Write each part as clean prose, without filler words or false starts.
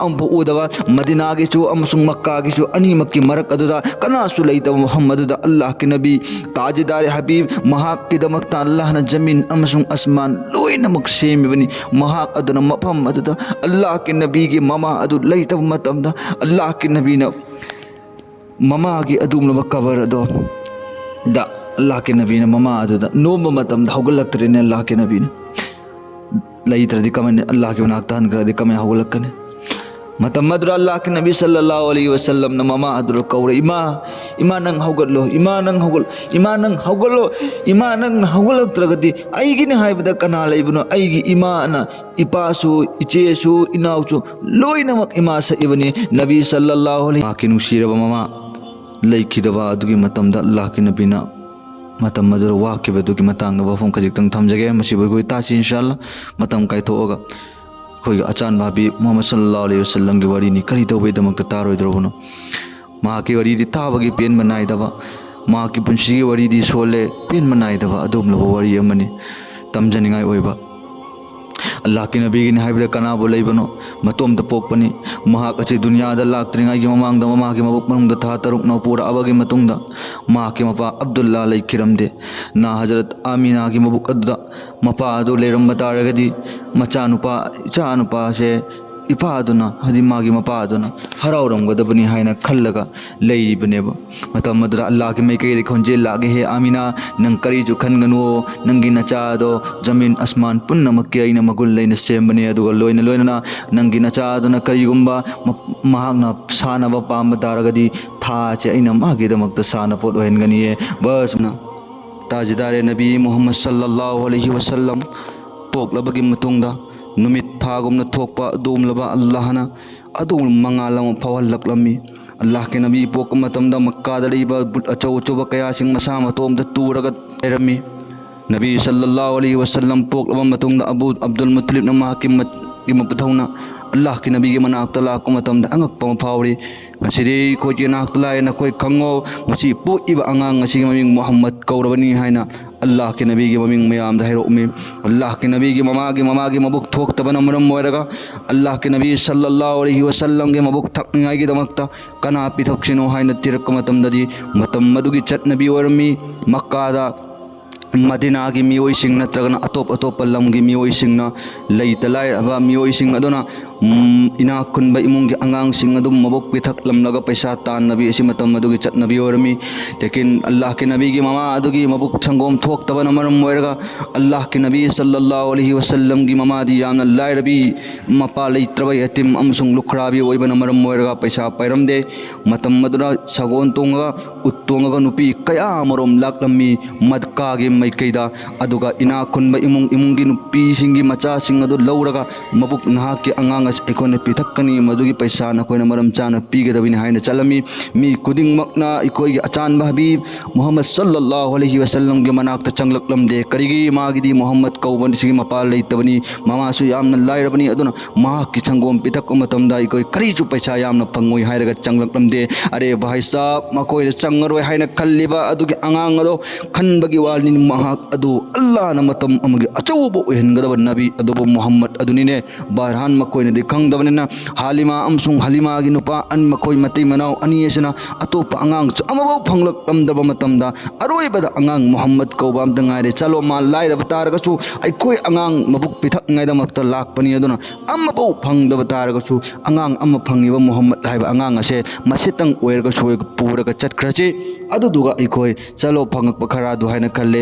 ambu udaba Madina gi chu amasung Makka gi chu ani makki marak aduda kana su leita Muhammad da Allah ki nabi tajdar habib mahak ki damakta Allah na jamin amasung asman loina maksemi bani mahak aduna mapam aduda Allah ki nabi gi mama adu leita matamda Allah ki nabi na mama gi adum na makabar ado da Allah ki nabi na mama aduda no matam da hogalaktrin Allah ki nabi na leitra di kaman Allah ki naktan gra di kaman hogalakkane Matamadra Allah ki Nabi sallallahu alaihi wasallam na mama adro kaure ima nang haugallo ima nang haugalaktragadi aigi ni haibada kana laibno aigi ima na ipasu ichesu inauchu loinamak ima sa ibani Nabi sallallahu alaihi akinu shiraba mama laikidaba adugi matamda Allah ki Nabi na matamadra wakibadugi matanga wafum kajiktang thamjage masibo goi tasi inshallah matam kaithoga कोई अचान भाभी मोहम्मद सल्लल्लाहु अलैहि वसल्लम की वारी नि करी तौबे दमक तारो इदरोनो मां की वारी दी ताबगी पेन बनाई दबा मां की पुंसी की वारी दी सोले पेन बनाई दबा अदुम लब वारी अमनी तमजनिंगाई ओइबा Allah ki nabi gi haibda kana bo leibano matom da pokpani mahak achi dunya da laktringa gi mamang da mama ki mabuk manung da tha taruk na pura abagi matung da ma ki mapa Abdullah lai kiramde na Hazrat Amina ki mabuk adda mapa adu leram bataragadi macha nupa se ipa aduna hadi magi mapa aduna harauram gadabani haina khallaga leibneba matam madra Allah ki mai kai khonje lage he Amina nang kari ju khanganu nangi nacha do jamin asman punna makki aina magul leina sembani aduga loina nangi nacha aduna kari gumba mahagna sana ba pam daragadi tha che aina magi damakta sana pot ohengani bas na tajdar nabi Muhammad sallallahu alaihi wasallam poklabagi matungda numit thagumna thokpa adumlaba Allahna adum mangalam phawallaklammi Allah ke nabi pok matamda Makka da riba achau chuba kaya sing masa matom da turaga erami nabi sallallahu alaihi wasallam pok matungda Abu Abdul Muttalib na mahakim mapathauna Allah ki nabi gi manak tala ko matamda angak pa phawri masidi ko ji nak tala na koi khango masi pu iba angang ngasi maming Muhammad kaurabani haina Allah ki nabi gi maming mayam da hero ummi Allah ki nabi gi mama gi mabuk thok tabana maram moiraga Allah ki nabi sallallahu alaihi wasallam gi mabuk thak ngai gi damakta kana pithok sino haina tirak matamda di matam madugi chat nabi warmi Makka da Madina ki mioi sing na tragana atop lam gi mioi sing na leitalai aba mioi sing adona ina kun ba imung gi angang sing adum mabok pithak lam laga paisa tan nabi isi matam adu gi chat nabi ormi lekin Allah ki nabi gi mama adu gi mabuk changom thok tabana maram moiraga Allah ki nabi sallallahu alaihi wasallam gi mama di yamna lai rabi mapa leitraba yatim amsung lukhrabi oibana maram moiraga paisa pairam de matam madura sagon tonga uttonga nupi kaya marom laklammi madka gi mai kaida aduga ina kunba imung gi nupi singi macha sing adu lauraga mabuk naha ki angang as ikone pithakani madugi paisa na koina maram chana pigadabini haina chalami mi kuding makna ikoi gi achan bahbi Muhammad sallallahu alaihi wasallam gi manak ta changlaklam de karigi magi di Muhammad kauban sigi mapal leitabani mama su yamna lairabani aduna ma ki changom pithak matam da ikoi kari chu paisa yamna phangoi hairaga changlaklam de are bhai sab makoi changaroi haina khalliba adugi angang ado khanbagi walni mahak adu Allah na matam amagi achaubo hengadaba nabi adubo Muhammad adunine barhan makoi ne dikhang dabanina Halima amsung Halima gi nupa an makoi mati manau ani esna atopa angang chu amabo phanglak tamdaba matamda aroi bada angang Muhammad kaubam dangaire chalo ma laira batarga chu ai koi angang mabuk pithak ngai da makta lak pani aduna amabo phangdaba targa chu angang amma phangiba Muhammad haiba angang ase masitang oirga chu puraga chatkhrachi aduduga ikoi chalo phangak pakhara du haina khalle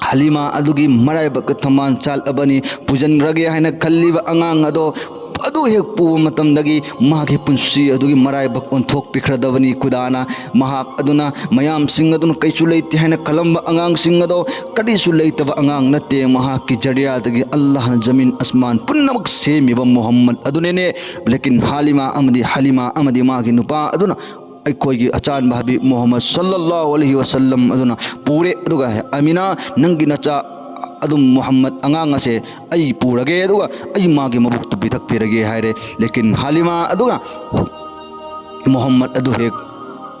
Halima adugi marai bak thaman chal abani pujan rage haina khalliba angang ado adu hek pu matamdagi mahagi punsi adugi marai bak onthok pikhradabani kudana mahak aduna mayam sing aduna kaisu leiti haina kalamba angang sing ado kadi su leitaba angang natte mahak ki jariya dagi Allah na jamin asman punnamak semi ba Muhammad adunene lekin Halima amadi magi nupa aduna aikoi gi achan bahbi Muhammad sallallahu alaihi wasallam aduna pure aduga Amina nangi nacha adum Muhammad angang ase ai purage aduga ai magi mabuk tu bithak pirage haire lekin Halima aduga Muhammad adu hek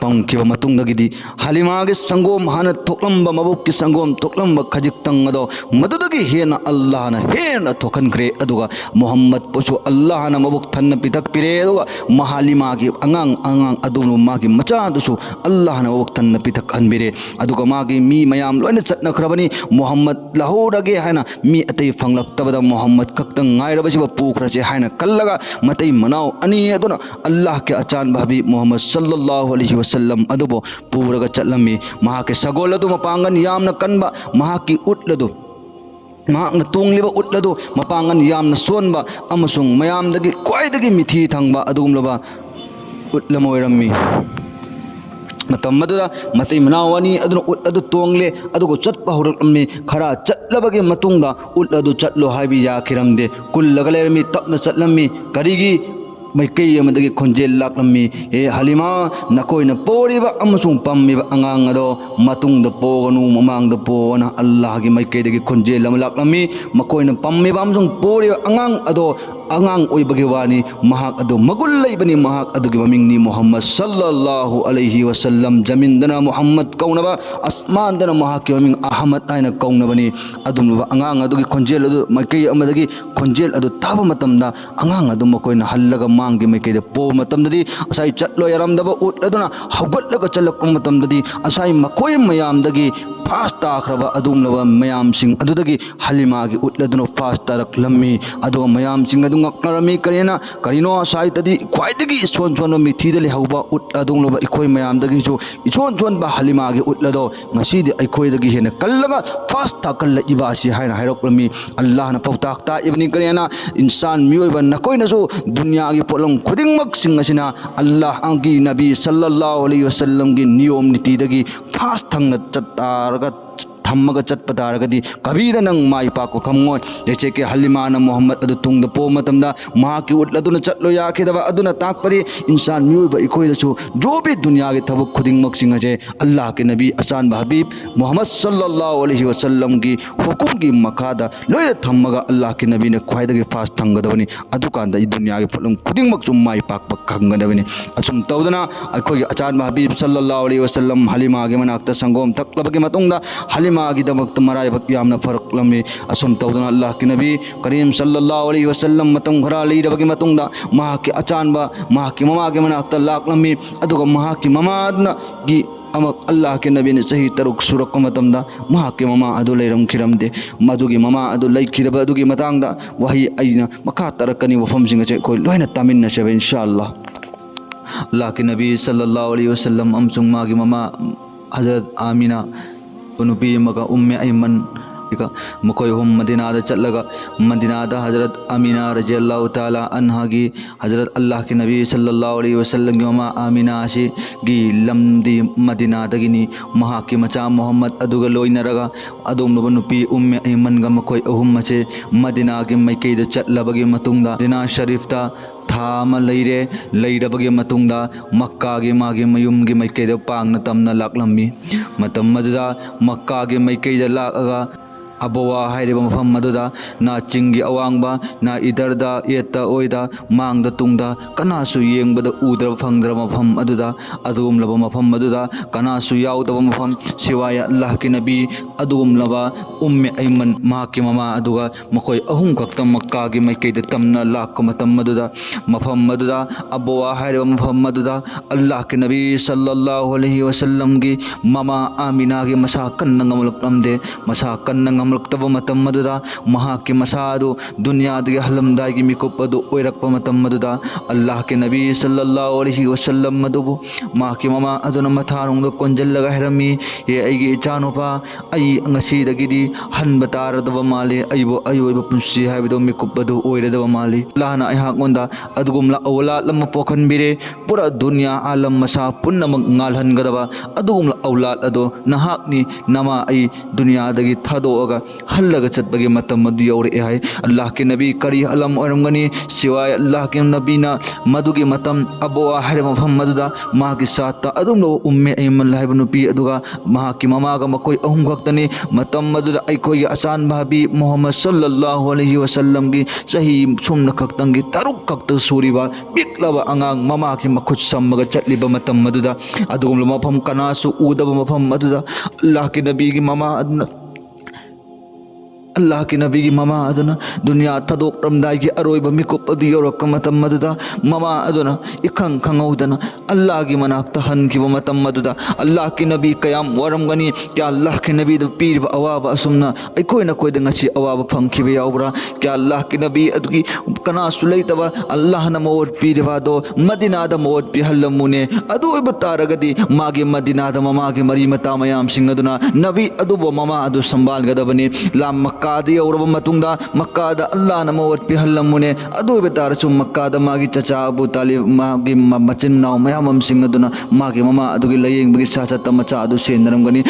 ꯄꯝꯈꯤꯕ ꯃꯇꯨꯡꯗꯒꯤꯗꯤ ꯍꯂꯤꯃꯥꯒꯤ ꯁꯪꯒꯣꯝ ꯍꯥꯟꯅ ꯊꯣꯛꯂꯝꯕ ꯃꯕꯨꯛꯀꯤ ꯁꯪꯒꯣꯝ ꯊꯣꯛꯂꯝꯕ ꯈꯖꯤꯛꯇꯪ ꯑꯗꯣ ꯃꯗꯨꯗꯒꯤ ꯍꯦꯟꯅ ꯑꯜꯂꯥꯍꯅ ꯍꯦꯟꯅ ꯊꯣꯛꯍꯟꯈ꯭ꯔꯦ ꯑꯗꯨꯒ ꯃꯨꯍꯝꯃꯗꯄꯨꯁꯨ ꯑꯜꯂꯥꯍꯅ ꯃꯕꯨꯛ ꯊꯟꯅ ꯄꯤꯊꯛꯄꯤꯔꯦ ꯑꯗꯨꯒ ꯍꯂꯤꯃꯥꯒꯤ ꯑꯉꯥꯡ ꯑꯗꯨꯒ ꯃꯥꯒꯤ ꯃꯆꯥꯗꯨꯁꯨ ꯑꯜꯂꯥꯍꯅ ꯃꯕꯨꯛ ꯊꯟꯅ ꯄꯤꯊꯛꯍꯟꯕꯤꯔꯦ ꯑꯗꯨꯒ ꯃꯥꯒꯤ ꯃꯤ ꯃꯌꯥꯝ ꯂꯣꯏꯅ ꯆꯠꯅꯈ꯭ꯔꯕꯅꯤ ꯃꯨꯍꯝꯃꯗ ꯂꯍꯧꯔꯒꯦ ꯍꯥꯏꯅ ꯃꯤ ꯑꯇꯩ ꯐꯪꯂꯛꯇꯕꯗ ꯃꯨꯍꯝꯃꯗ ꯈꯛꯇꯪ ꯉꯥꯏꯔꯕꯁꯤꯕ ꯄꯨꯈ꯭ꯔꯁꯦ ꯍꯥꯏꯅ ꯈꯜꯂꯒ ꯃꯇꯩ ꯃꯅꯥꯎ ꯑꯅꯤ ꯑꯗꯨꯅ ꯑल्लाहके अचानबा हबीब मोहम्मद सल्लल्लाहु अलैहि वसल्लम अदुबो पूरगा चटलम्मी महाके सगोल अदु मपांगन यामना कनबा महाकी उटलदु महाकना तोंगलिबा उटलदु मपांगन यामना सोनबा अमसुंग मयामदगी क्वाइदगी मिथि थंगबा अदुगुमलबा उटलम ओइरम्मी मतम मदुदा मतै मनावनी अदुन उट अदु तोंगले अदुगो चटपा हौरक्लम्मी खरा चटलबगे मतुंगदा उट अदु चटलो हाइबि याखिरमदे कुल्लगा लेरमी तपना चटलम्मी करिगी मैकई अमदगी खोंजेल लाक्लम्मी ए हलिमा नकोइना पोरिबा अमसुंग पम्मिबा अंगांग अदो मतुंगदा पोगनु ममांगदा पोना अल्लाहगी मैकईदगी खोंजेल अम लाक्लम्मी मकोइना पम्मिबा अमसुंग पोरिबा अंगांग अदो अंगांग ओइबगी वानी महाक अदो मगुल लैबनी महाक अदुगी ममिंगनी मुहम्मद सल्लल्लाहु अलैहि वसल्लम जमीनदना मुहम्मद कौनबा आसमानदना महाकी ममिंग अहमद आइना कौनबनी अदुमबा अंगांग अदुगी खोंजेल अदु मैकई अमदगी खोंजेल अदु ताबा मतमदा अंगांग अदु मकोइना हल्लगा मांगे मैकईदा पो मतमददी असाई चटलो यारमदबा उट अदुना हौगटलगा चलक्पा मतमददी असाई मकोइ मयामदगी फास्ट ताख्रबा अदुमलबा मयामसिंग अदुदगी हलिमागी उटलदुना फास्ट तारक्लम्मी अदुगा मयामसिंग अदु ngaknarami karino asaitadi khwaidagi son son mithida lehauba ut adunglaba ikoi mayamdagi jo ison son ba halimagi utlado ngasidi aikoidagi hena kallaga fast takalla ibasi haina hairoklami allah na pautak ta ibni karena insan miyoiba nakoina so dunya gi polong khudingmak singasina allah angi nabi sallallahu alaihi wasallam gi niyom nitidagi fast thangna chatarga थम्मगा Chatap तारगदी कबीदा नंग माई पाको खमगोय जैसे कि हलिमाना मोहम्मद अदु तुंगदा पो मतमदा महाकी उटलदुना चटलो याखेदबा अदुना ताकपदि इंसान मियोइबा इकोइदसु जो भी दुनिया के थबक खुदिंगमक सिंगजे अल्लाह के नबी असान हबीब मोहम्मद सल्लल्लाहु अलैहि वसल्लम की हुकुम की मखादा लोय थम्मगा अल्लाह के नबी ने ख्वाइदगी फास्ट थंगदबनी अदुकांदा इ दुनिया के फलम खुदिंगमक सुम माई पाक खंगदबनी असुम तौदना अखोय अचान हबीब सल्लल्लाहु अलैहि वसल्लम हलिमा के मनाक्ता संगोम तकलबगे मतुंगदा हलिमागिदमक्ता मराइबक यामना फरकलम्मी असुम तौदना अल्लाह के नबी करीम सल्लल्लाहु अलैहि वसल्लम मतम खरा लेरबगे मतुंगदा महाके अचानबा महाके ममागे मनाक्ता लाक्लम्मी अदुगा महाके ममादना गी अमक अल्लाह के नबी ने सही तरुक सुरक मतमदा महाके ममा अदु लेरमखिरमदे मदुगी ममा अदु लैखिदबा अदुगी मतंगदा वही अइना मखा तरकनी वफम सिंगचे कोई लोइना तामिन्नशबे इंशाअल्लाह अल्लाह के नबी सल्लल्लाहु अलैहि वसल्लम अमसुंग मागे ममा हजरत आमिना नुपी मगा उम्मे ऐमन मकोय हम मदीनादा चलगा मदीनादा हजरत आमीना रज़ियल्लाहु ताला अन्हा गी हजरत अल्लाह के नबी सल्लल्लाहु अलैहि वसल्लम की ममा आमीना आशी गी लमदी मदीनादगिनी महा के मचा मोहम्मद अदुगा लोइनरगा अदोमब नुपी उम्मे ऐमन गा मकोय अहुम मचे मदीना के मैकईदा चलबगी मतुंगदा मदीना शरीफता थामा लैरे लैरबगे मतुंगदा मक्का गे मागे मयुम गे मैकईदा पांगना तमना लाक्लम्मी मतम मददा मक्का गे मैकईदा लागा अबवा हाइरिबा मफम मदुदा ना चिंगी अवांगबा ना इदरदा येता ओइदा मांगदा तुंगदा कनासु येंगबदा उदरब फंगदरब मफम अदुदा अदुगुमलबा मफम मदुदा कनासु याउदबा मफम सिवाय अल्लाह के नबी अदुगुमलबा उम्मे ऐमन माके ममा अदुगा मखोय अहुम खक्तम मक्का गे मैकईदा तमना लाक मतम मदुदा मफम मदुदा अबवा हाइरिबा मफम मदुदा अल्लाह के नबी सल्लल्लाहु अलैहि वसल्लम गी ममा आमिना गे मसा कन्नंगमलपमदे मसा कन्नंग तब मतम मदुदा महा के मसादु दुनिया दगे हलमदाई की मिकुपदु ओइरक्प मतम मदुदा अल्लाह के नबी सल्लल्लाहु अलैहि वसल्लम मदुबु मा के ममा अदुना मथारुंग कोंजल लगा हरमी ये अइगे इचानुपा अइ ngasiदगिदी हनब तारदब माले अइबो अयोइब पुंसी हाइबदो मिकुपदु ओइरदब माले अल्लाहना अहागोंदा अदुगुमला औलाद लम पोखनबिरे पूरा दुनिया आलम मसा पुन्नमक ngalhangदबा अदुगुमला औलाद अदो नहाकनी नमा अइ दुनिया दगी थदोगा ꯇꯧꯔꯒ ꯍꯜꯂꯒ ꯆꯠꯄꯒꯤ ꯃꯇꯝ ꯑꯗꯨ ꯌꯧꯔꯛꯑꯦ ꯍꯥꯏ ꯑꯜꯂꯥꯍꯀꯤ ꯅꯕꯤ ꯀꯔꯤ ꯑꯂꯝ ꯑꯣꯏꯔꯝꯒꯅꯤ ꯁꯤꯋꯥꯏ ꯑꯜꯂꯥꯍꯀꯤ ꯅꯕꯤꯅ ꯃꯗꯨꯒꯤ ꯃꯇꯝ ꯑꯕꯋꯥ ꯍꯥꯏꯔꯤꯕ ꯃꯐꯝ ꯑꯗꯨꯗ ꯃꯍꯥꯛꯀꯤ ꯁꯥꯠꯇ ꯑꯗꯨꯝꯂꯕ ꯎꯝꯃꯦ ꯑꯩꯃꯟ ꯍꯥꯏꯕ ꯅꯨꯄꯤ ꯑꯗꯨꯒ ꯃꯍꯥꯛꯀꯤ ꯃꯃꯥꯒ ꯃꯈꯣꯏ ꯑꯍꯨꯝ ꯈꯛꯇꯅꯤ ꯃꯇꯝ ꯑꯗꯨꯗ ꯑꯩꯈꯣꯏꯒꯤ ꯑꯆꯥꯟꯕ ꯍꯕꯤ ꯃꯨꯍꯝꯃꯗ ꯁꯜꯂꯜꯂꯥꯍु ꯑꯂꯩꯍꯤ ꯋꯁꯜꯂꯝꯒꯤ ꯆꯍꯤ ꯁꯨꯝꯅ ꯈꯛꯇꯪꯒꯤ 6 ꯈꯛꯇ ꯁꯨꯔꯤꯕ ꯄꯤꯛꯂꯕ ꯑꯉꯥꯡ ꯃꯃꯥꯒꯤ ꯃꯈꯨꯠ ꯁꯝꯃꯒ ꯆꯠꯂꯤꯕ ꯃꯇꯝ ꯑꯗꯨꯗ ꯑꯗꯨꯒꯨꯝꯂꯕ ꯃꯐꯝ ꯀꯅꯥꯁꯨ ꯎꯗꯕ ꯃꯐꯝ ꯑꯗꯨꯗ ꯑꯜꯂꯥꯍꯀꯤ ꯅꯕꯤꯒꯤ ꯃꯃꯥ ꯑꯗꯨꯅ ꯑꯜꯂꯥꯍꯀꯤ ꯅꯕꯤꯒꯤ ꯃꯃꯥ ꯑꯗꯨꯅ ꯗꯨꯅꯤꯌꯥ ꯊꯥꯗꯣꯛꯔꯝꯗꯥꯏꯒꯤ ꯑꯔꯣꯏꯕ ꯃꯤꯀꯨꯞ ꯑꯗꯨ ꯌꯧꯔꯛꯄ ꯃꯇꯝ ꯑꯗꯨꯗ ꯃꯃꯥ ꯑꯗꯨꯅ ꯏꯈꯪ ꯈꯪꯍꯧꯗꯅ ꯑꯜꯂꯥꯍꯒꯤ ꯃꯅꯥꯛꯇ ꯍꯟꯈꯤꯕ ꯃꯇꯝ ꯑꯗꯨꯗ ꯑꯜꯂꯥꯍꯀꯤ ꯅꯕꯤ ꯀꯌꯥꯝ ꯋꯥꯔꯝꯒꯅꯤ ꯀꯌꯥ ꯑꯜꯂꯥꯍꯀꯤ ꯅꯕꯤꯗ ꯄꯤꯔꯤꯕ ꯑꯋꯥꯕ ꯑꯁꯨꯝꯅ ꯑꯩꯈꯣꯏꯗ ꯉꯁꯤ ꯑꯋꯥꯕ ꯐꯪꯈꯤꯕ ꯌꯥꯎꯕ꯭ꯔꯥ ꯀꯌꯥ ꯑꯜꯂꯥꯍꯀꯤ ꯅꯕꯤ ꯑꯗꯨꯒꯤ ꯀꯅꯥꯁꯨ ꯂꯩꯇꯕ ꯑꯜꯂꯥꯍꯅ ꯃꯋꯣꯠ ꯄꯤꯔꯤꯕ ꯑꯗꯣ ꯃꯗꯤꯅꯥꯗ ꯃꯋꯣꯠ ꯄꯤꯍꯜꯂꯝꯃꯨꯅꯦ ꯑꯗꯨ ꯑꯣꯏꯕ ꯇꯥꯔꯒꯗꯤ ꯃꯥꯒꯤ ꯃꯗꯤꯅꯥꯗ ꯃꯃꯥꯒꯤ ꯃꯔꯤ ꯃꯇꯥ ꯃꯌꯥꯝꯁꯤꯡ ꯑꯗꯨꯅ ꯅꯕꯤ ꯑꯗꯨꯕꯨ ꯃꯃꯥ ꯑꯗꯨ ꯁꯝꯕꯥꯜꯒꯗꯕꯅꯤ ꯃꯛꯀꯥꯗ ꯌꯧꯔꯕ ꯃꯇꯨꯡꯗ ꯃꯛꯀꯥꯗ ꯑꯜꯂꯥꯍꯅ ꯃꯋꯣꯠ ꯄꯤꯍꯜꯂꯝꯃꯨꯅꯦ ꯑꯗꯨ ꯑꯣꯏꯕ ꯇꯥꯔꯁꯨ ꯃꯛꯀꯥꯗ ꯃꯥꯒꯤ ꯆꯆꯥ ꯑꯕꯨ ꯇꯥꯂꯤꯕ ꯃꯥꯒꯤ ꯃꯆꯤꯟ ꯃꯅꯥꯎ ꯃꯌꯥꯝꯁꯤꯡ ꯑꯗꯨꯅ ꯃꯥꯒꯤ ꯃꯃꯥ ꯑꯗꯨꯒꯤ ꯂꯥꯌꯦꯡꯕꯒꯤ ꯆꯠꯇ ꯃꯆꯥ ꯑꯗꯨ ꯁꯦꯟꯅꯔꯝꯒꯅꯤ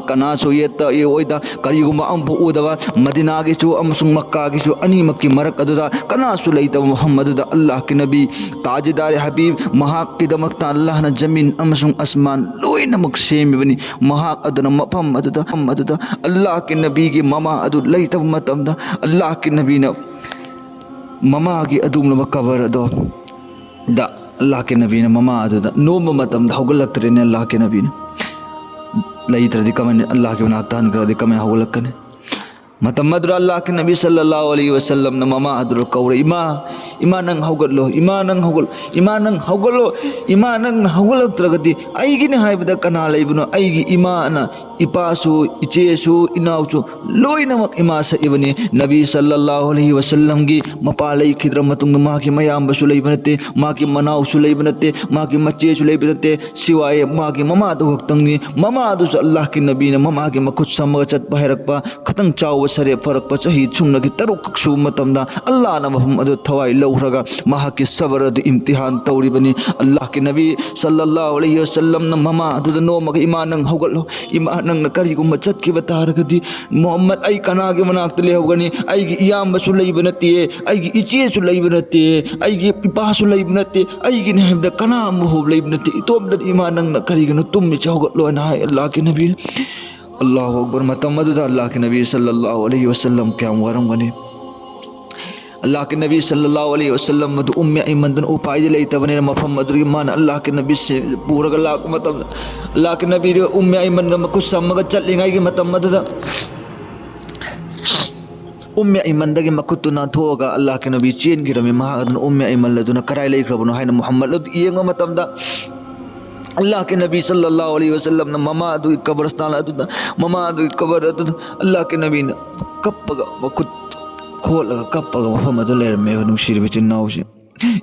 ꯀꯅꯥꯁꯨ ꯌꯦꯠꯇ ꯌꯦꯑꯣꯏꯗ ꯀꯔꯤꯒꯨꯝꯕ ꯑꯃꯐꯥꯎ ꯎꯗꯕ ꯃꯗꯤꯅꯥꯒꯤꯁꯨ ꯑꯃꯁꯨꯡ ꯃꯛꯀꯥꯒꯤꯁꯨ ꯑꯅꯤꯃꯛꯀꯤ ꯃꯔꯛ ꯑꯗꯨꯗ ꯀꯅꯥꯁꯨ ꯂꯩꯇꯕ ꯃꯐꯝ ꯑꯗꯨꯗ ꯑꯜꯂꯥꯍꯀꯤ ꯅꯕꯤ ꯇꯥꯖꯤꯗꯥꯔꯦ ꯍꯕꯤꯕ ꯃꯍꯥꯛꯀꯤꯗꯃꯛꯇ ꯑꯜꯂꯥꯍꯅ ꯖꯃꯤꯟ ꯑꯃꯁꯨꯡ ꯑꯁꯃꯥꯟ ꯂꯣꯏꯅꯃꯛ ꯁꯦꯝꯃꯤꯕꯅꯤ ꯃꯍꯥꯛ ꯑꯗꯨꯅ ꯃꯐꯝ ꯑꯗꯨꯗ ꯑꯜꯂꯥꯍꯀꯤ ꯅꯕꯤꯒꯤ ꯃꯃꯥ ꯑꯗꯨ ꯂꯩꯇꯕ ꯃꯇꯝꯗ ꯑꯜꯂꯥꯍꯀꯤ ꯅꯕꯤꯅ ꯃꯃꯥꯒꯤ ꯑꯗꯨꯒꯨꯝꯂꯕ ꯀꯕꯔ ꯑꯗꯣ ꯗ ꯑꯜꯂꯥꯍꯀꯤ ꯅꯕꯤꯅ ꯃꯃꯥ ꯑꯗꯨꯗ ꯅꯣꯡꯕ ꯃꯇꯝꯗ ꯍꯧꯒꯠꯂꯛꯇ꯭ꯔꯦꯅꯦ ꯑꯜꯂꯥꯍꯀꯤ ꯅꯕꯤꯅ ꯂꯩꯇ꯭ꯔꯗꯤ ꯀꯃꯥꯏꯅ ꯑꯜꯂꯥꯍꯀꯤ ꯃꯅꯥꯛꯇ ꯍꯟꯈ꯭ꯔꯗꯤ ꯀꯃꯥꯏꯅ ꯍꯧꯒꯠꯂꯛꯀꯅꯤ ꯃꯇꯝ ꯑꯗꯨꯗ ꯑꯜꯂꯥꯍꯀꯤ ꯅꯕꯤ ꯁꯜꯂꯜꯂꯥꯍु ꯑꯂꯩꯍꯤ ꯋꯁꯜꯂꯝꯅ ꯃꯃꯥ ꯑꯗꯨ ꯀꯧꯔꯦ ꯏꯃꯥ ꯅꯪ ꯍꯧꯒꯠꯂꯣ ꯏꯃꯥ ꯅꯪ ꯍꯧꯒꯠꯂꯣ ꯏꯃꯥ ꯅꯪꯅ ꯍꯧꯒꯠꯂꯛꯇ꯭ꯔꯒꯗꯤ ꯑꯩꯒꯤꯅꯤ ꯍꯥꯏꯕꯗ ꯀꯅꯥ ꯂꯩꯕꯅꯣ ꯑꯩꯒꯤ ꯏꯃꯥꯅ ꯏꯄꯥꯁꯨ ꯏꯆꯦꯁꯨ ꯏꯅꯥꯎꯁꯨ ꯂꯣꯏꯅꯃꯛ ꯏꯃꯥ ꯁꯛꯏꯕꯅꯤ ꯅꯕꯤ ꯁꯜꯂꯜꯂꯥꯍु ꯑꯂꯩꯍꯤ ꯋꯁꯜꯂꯝꯒꯤ ꯃꯄꯥ ꯂꯩꯈꯤꯗ꯭ꯔ ꯃꯇꯨꯡꯗ ꯃꯥꯒꯤ ꯃꯌꯥꯝꯕꯁꯨ ꯂꯩꯕ ꯅꯠꯇꯦ ꯃꯥꯒꯤ ꯃꯅꯥꯎꯁꯨ ꯂꯩꯕ ꯅꯠꯇꯦ ꯃꯥꯒꯤ ꯃꯆꯦꯁꯨ ꯂꯩꯕ ꯅꯠꯇꯦ ꯁꯤꯋꯥꯏ ꯃꯥꯒꯤ ꯃꯃꯥꯗꯨ ꯈꯛꯇꯪꯅꯤ ꯃꯃꯥ ꯑꯗꯨꯁꯨ ꯑꯜꯂꯥꯍꯀꯤ ꯅꯕꯤꯅ ꯃꯃꯥꯒꯤ ꯃꯈꯨꯠ ꯁꯝꯃꯒ ꯆꯠꯄ ꯍꯩꯔꯛꯄ ꯈꯤꯇꯪ ꯆꯥꯎꯕ ꯁꯔꯦꯞ ꯐꯔꯛꯄ ꯆꯍꯤ ꯁꯨꯝꯅꯒꯤ 6 ꯈꯛ ꯁꯨꯕ ꯃꯇꯝꯗ ꯑꯜꯂꯥꯍꯅ ꯃꯐꯝ ꯑꯗꯨ ꯊꯋꯥꯏ ꯂꯧꯈ꯭ꯔꯒ ꯃꯍꯥꯛꯀꯤ ꯁꯕꯔ ꯑꯗꯨ ꯏꯝꯇꯤꯍꯥꯟ ꯇꯧꯔꯤꯕꯅꯤ ꯑꯜꯂꯥꯍꯀꯤ ꯅꯕꯤ ꯁꯜꯂꯜꯂꯥꯍु ꯑꯂꯩꯍꯤ ꯋꯁꯜꯂꯝꯅ ꯃꯃꯥ ꯑꯗꯨꯗ ꯅꯣꯝꯃꯒ ꯏꯃꯥ ꯅꯪ ꯍꯧꯒꯠꯂꯣ ꯏꯃꯥ ꯅꯪꯅ ꯀꯔꯤꯒꯨꯝꯕ ꯆꯠꯈꯤꯕ ꯇꯥꯔꯒꯗꯤ ꯃꯨꯍꯝꯃꯗ ꯑꯩ ꯀꯅꯥꯒꯤ ꯃꯅꯥꯛꯇ ꯂꯩꯍꯧꯒꯅꯤ ꯑꯩꯒꯤ ꯏꯌꯥꯝꯕꯁꯨ ꯂꯩꯕ ꯅꯠꯇꯦ ꯑꯩꯒꯤ ꯏꯆꯦꯁꯨ ꯂꯩꯕ ꯅꯠꯇꯦ ꯑꯩꯒꯤ ꯏꯄꯥꯁꯨ ꯂꯩꯕ ꯅꯠꯇꯦ ꯑꯩꯒꯤꯅꯤ ꯍꯥꯏꯕꯗ ꯀꯅꯥ ꯑꯃꯐꯥꯎ ꯂꯩꯕ ꯅꯠꯇꯦ ꯏꯇꯣꯝꯇꯗꯤ ꯏꯃꯥ ꯅꯪꯅ ꯀꯔꯤꯒꯤꯅꯣ ꯇꯨꯝꯃꯤꯁꯤ ꯍꯧꯒꯠꯂꯣꯅ ꯍꯥꯏ ꯑꯜꯂꯥꯍꯀꯤ ꯅꯕꯤ अल्लाहु अकबर मतम अदुदा अल्लाह के नबी सल्लल्लाहु अलैहि वसल्लम क्या वारमगनी अल्लाह के नबी सल्लल्लाहु अलैहि वसल्लम मधु उम्मे ऐमन उपाय लेतबने मफम मधुरी मान अल्लाह के नबी से पूरग लाक मतम अल्लाह के नबी उम्मे ऐमन ग मकुस समग चलिंगाई के मतम मधुदा उम्मे ऐमन दगे मकुतुना थोगा अल्लाह के नबी चेन गिरमे महा उम्मे ऐमन लदुना कराय लेख्रबनो हायना मुहम्मद लद येंग मतमदा अल्लाह के नबी सल्लल्लाहु अलैहि वसल्लम न ममा अदु कब्रस्तान अदु ममा अदु कबर अदु अल्लाह के नबी न कप्पगा मकुत खोलगा कप्पगा मफम अदु लेरमे नुसिरबे चिन्नाउसि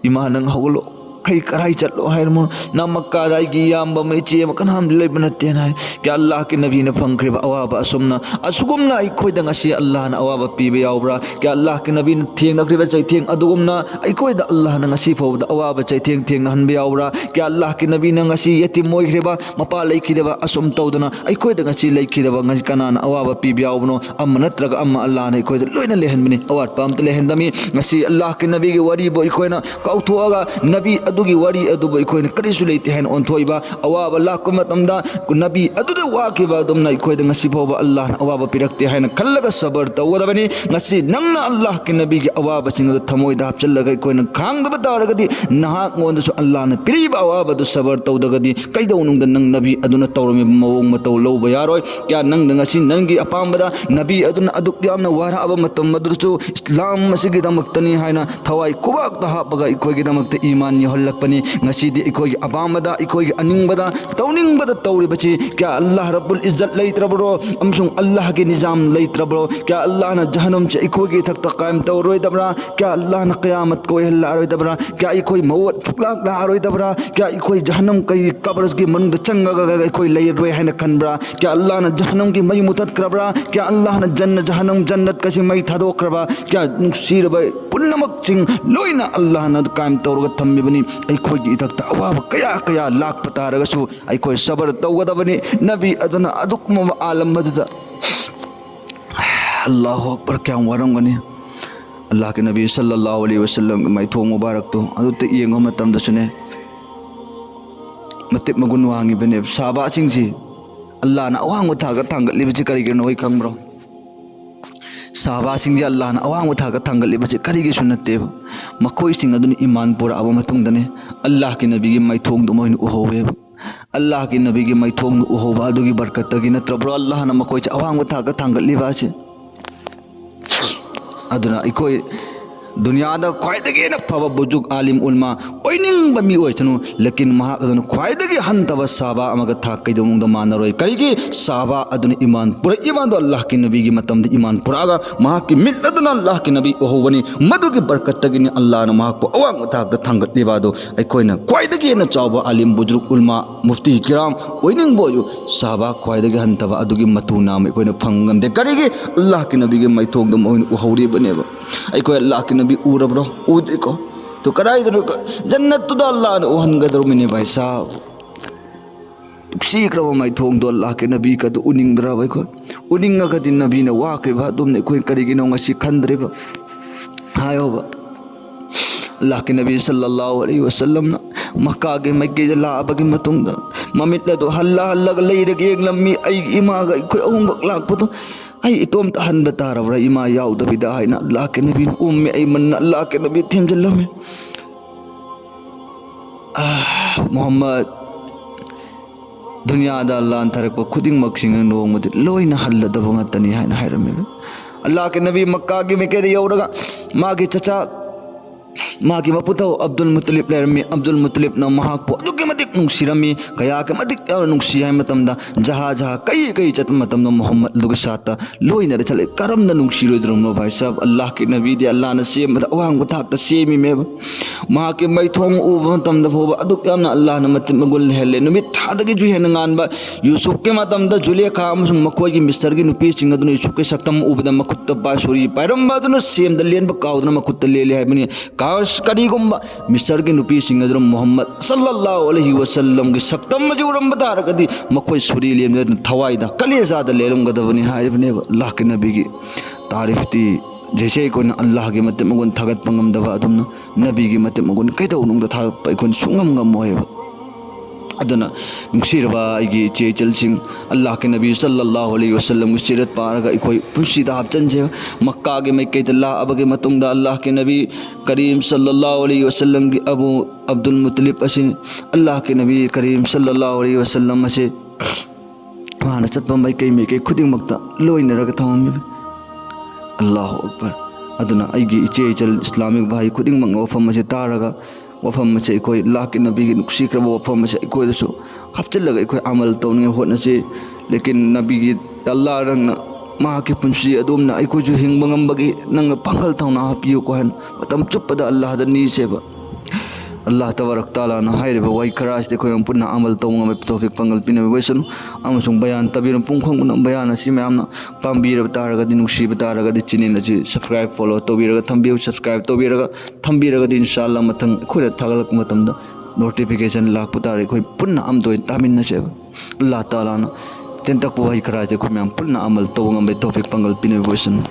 इमा नंग हगलो कई कराई चलो हायरमो ना मक्का दाईगी याम्बा मेचे मकनाम लेबन नते ना क्या अल्लाह के नबी ने फंखरे अवाब असुमना असुगुमना अखोयदा ngasi अल्लाह ना अवाब पीबे यावब्रा क्या अल्लाह के नबी ने थेंगनख्रिबा चैथेंग अदुगुमना अखोयदा अल्लाह ना ngasi फौबदा अवाब चैथेंग थेंगना हनबे यावब्रा क्या अल्लाह के नबी ना ngasi यति मोइख्रेबा मपा लेखिदबा असुम तौदना अखोयदा ngasi लेखिदबा ngasi कनाना अवाब पीबे यावबनो अम्मा नत्रगा अम्मा अल्लाह ने अखोयदा लोइना लेहनबनी अवाद पामत लेहनदमी ngasi अल्लाह के नबी के वरी बो अखोयना काउथोगा नबी अदुगी वरी अदुबो अखोयना करिसु लेते हैन ओंथोइबा अवाब लाको मतमदा नबी अदुदा वाकिबा अदुमना अखोयदा ngasi फौबा अल्लाह ना अवाब पिरक्ते हैन खल्लगा सबर तौगदबनी ngasi नंगना अल्लाह के नबी के अवाब सिंग थमोइदा हपचलगा अखोयना खांगदबा तारगदी नहाक मोंदसु अल्लाह ना पिरिबा अवाब दु सबर तौदगदी कैदौनुंगदा नंग नबी अदुना तौरमे मवोंग मतौ लौबा यारोय क्या नंग ngasi नंगी अपामबदा नबी अदुना अदुक यामना वाराबा मतम मदुरसु इस्लाम मसिगी दमक्तनी हायना थवाई कुबाक हापगा अखोयगी दमक्ता ईमान यहल्लकपनी ngasi अखोयगी अपामदा अखोयगी अनिंगबदा तौनिंगबदा तौरिबची क्या अल्लाह रब्बुल इज्जत लैत्रबरो अमसुंग अल्लाह के निजाम लैत्रबरो क्या अल्लाह ना जहन्नम चे अखोयगी थक्ता कायम तौरोइदबरा क्या अल्लाह ना क़यामत को हल्लारोइदबरा क्या अखोय मौत छुकलाक लारोइदबरा क्या अखोय जहन्नम कई कब्रस की मनुंग चंगगा अखोय लैरोय हैन खनबरा क्या अल्लाह ना जहन्नम की मई मुतत करबरा क्या अल्लाह ना जहन्नम जन्नत कसी मई थादोक्रबा क्या नुसीरबा पुन्नमक चिंग लोइना अल्लाह ना कायम तौरगा थम्मिबनी अखोयगी इथक्ता अवाब कया कया लाख पतारगसु अखोय सबर तौगदबनी नबी अदुना अदुकम आलम मदुदा Allahu Akbar kya waram gani Allah ke Nabi sallallahu alaihi wasallam mai thong mubarak to adu te yengo matam da sune matip magun wangi bene sahaba sing si Allah na awang uthaga thangal li bichi kari gerno hoi kangbro sahaba sing ji Allah na awang uthaga thangal li bichi kari ge sunatte makoi sing adun iman pura aba matung dane Allah ke Nabi ge mai thong do moin uhowe Allah ke Nabi ge mai thong uhowa adu gi barkat gi na trabro Allah na makoi cha awang uthaga thangal li ba che aduna ikoi दुनियादा ख्वाइदगी न फब बुजुग आलिम उलमा ओइनिंग बमी ओइचनु लेकिन महा अदन ख्वाइदगी हंतब साहबा अमग था कैदमुंग the मानरोय करिगी साहबा अदन ईमान पुरा ईमान दो अल्लाह की नबी की मतम द ईमान पुरागा महा की मिल्लतन अल्लाह की नबी ओहोवनी मधु की बरकत तगी ने अल्लाह न महा को अवांग था द थंगत लिबादो अखोइना ख्वाइदगी न चावबा आलिम बुजुग उलमा मुफ्ती किराम ओइनिंग बोजु साहबा ख्वाइदगी हंतब अदुगी मतु नाम अखोइना फंगम दे करिगी अल्लाह की नबी के मैथोग द मोइन ओहोरी बनेबा अखोइ अल्लाह की भी उरब्रो उदिको तो कराई दो जन्नत तो अल्लाह ने ओहन गदर मिने भाई साहब सीक्रब माई थोंग दो अल्लाह के नबी का तो उनिंगद्रा भाई को उनिंग का दिन नबी ने वाके भा तुमने कोई करेगी ना ngasi खंद्रे बा हायो बा अल्लाह के नबी सल्लल्लाहु अलैहि वसल्लम ना मक्का के मक्के जला बगे मतुंग दा ममित तो हल्ला हल्ला लेरगे एक लम्मी आई इमा ga कोई अहुंग लाख पतो आई इतोम तहन बतारबरा इमा याव दबिदा है ना अल्लाह के नबी उम्मे ऐमन अल्लाह के नबी थेम जल्लम मोहम्मद दुनिया दा अल्लाह अंतरक खुदिंग मक्सिंग नोंगमदि लोइना हल्लदब ngatani हायना हायरमे अल्लाह के नबी मक्का के मेके दे यौरगा मागे चचा मागी मपुतो अब्दुल मुत्तलिब लेरमी अब्दुल मुत्तलिब ना महाक पो दुके मदिक नुंगसिरमी कया के मदिक नुंगसि है मतमदा जहा जहा कई कई चत मतमदा मोहम्मद दुग साता लोइना रे चले करम ना नुंगसिरोद्रम नो भाई साहब अल्लाह के नबी दे अल्लाह ना सेम बदा वांग थाक त सेमी मे महा के मैथोंग उब मतमदा फोबा अदुक यामना अल्लाह ना मत मगुल हेले नुमि थादगे जु हेन गानबा यूसुफ के मतमदा जुलेखा अमसुंग मकोय की मिस्टर की नुपी सिंग अदुन यूसुफ के सकतम उबदा मखुत बासुरी पैरम बादुन सेम द लेन ब काउदना मखुत ले है बनी काश करीगुम्बा मिस्टर की नुपी सिंग अदुन मोहम्मद सल्लल्लाहु अलैहि वसल्लम की सकतम मजुरम बदार कदी मकोय सुरी लेन थवाइदा कलेजा द लेलम गदबनी हाय बने अल्लाह के नबी की तारीफ थी जैसे कोई अल्लाह के मत मगुन थगत पंगम दबा अदुम नबी की मत मगुन कैदौ नुंग द थागत पै कोन सुंगम गम मोयब अदना नुंगसिरबा आइगी चेचल सिंह अल्लाह के नबी सल्लल्लाहु अलैहि वसल्लम की सिरत पारगा इकोई पुसीदा हपचन जे मक्का के मक्के तल्ला अबगे मतुंग दा अल्लाह के नबी करीम सल्लल्लाहु अलैहि वसल्लम की अबू अब्दुल मुत्तलिब असिन अल्लाह के नबी करीम सल्लल्लाहु अलैहि वसल्लम असे वहां चतपम बाई कई मेके खुदिंग मक्ता लोइनरगा थमम अल्लाहु अकबर अदना आइगी चेचल इस्लामिक भाई खुदिंग मंग वफम असे तारगा वफम से कोई अल्लाह के नबी की नुक्सी कर वफम से कोई दसो हफ्ते लगे कोई अमल तौने होने से लेकिन नबी की अल्लाह रंग माँ के पुंसी अदुम ना कोई जो हिंग बंगम बगी नंग पंगल तौना हपियो को हन मतम चुप्पदा अल्लाह द नी से बा अल्लाह तबारक ताला ना हायरे बा वाई खराज देखो हम पुन्ना अमल तौंग में तौफिक पंगल पिने वैसन अमसुंग बयान तबीर पुंखंग न बयान असी में हमना पांबीर बतारगा दि नुक्सी बतारगा दि चिने न सब्सक्राइब फॉलो तौबीरगा थंबियो सब्सक्राइब तौबीरगा दि इंशाअल्लाह मथंग खोरे थागलक मतमदा नोटिफिकेशन लाख पुतारे कोई पुन्ना अम तो तामिन न से अल्लाह ताला ना तेंतक वाई खराज देखो में हम पुन्ना अमल तौंग में तौफिक पंगल पिने वैसन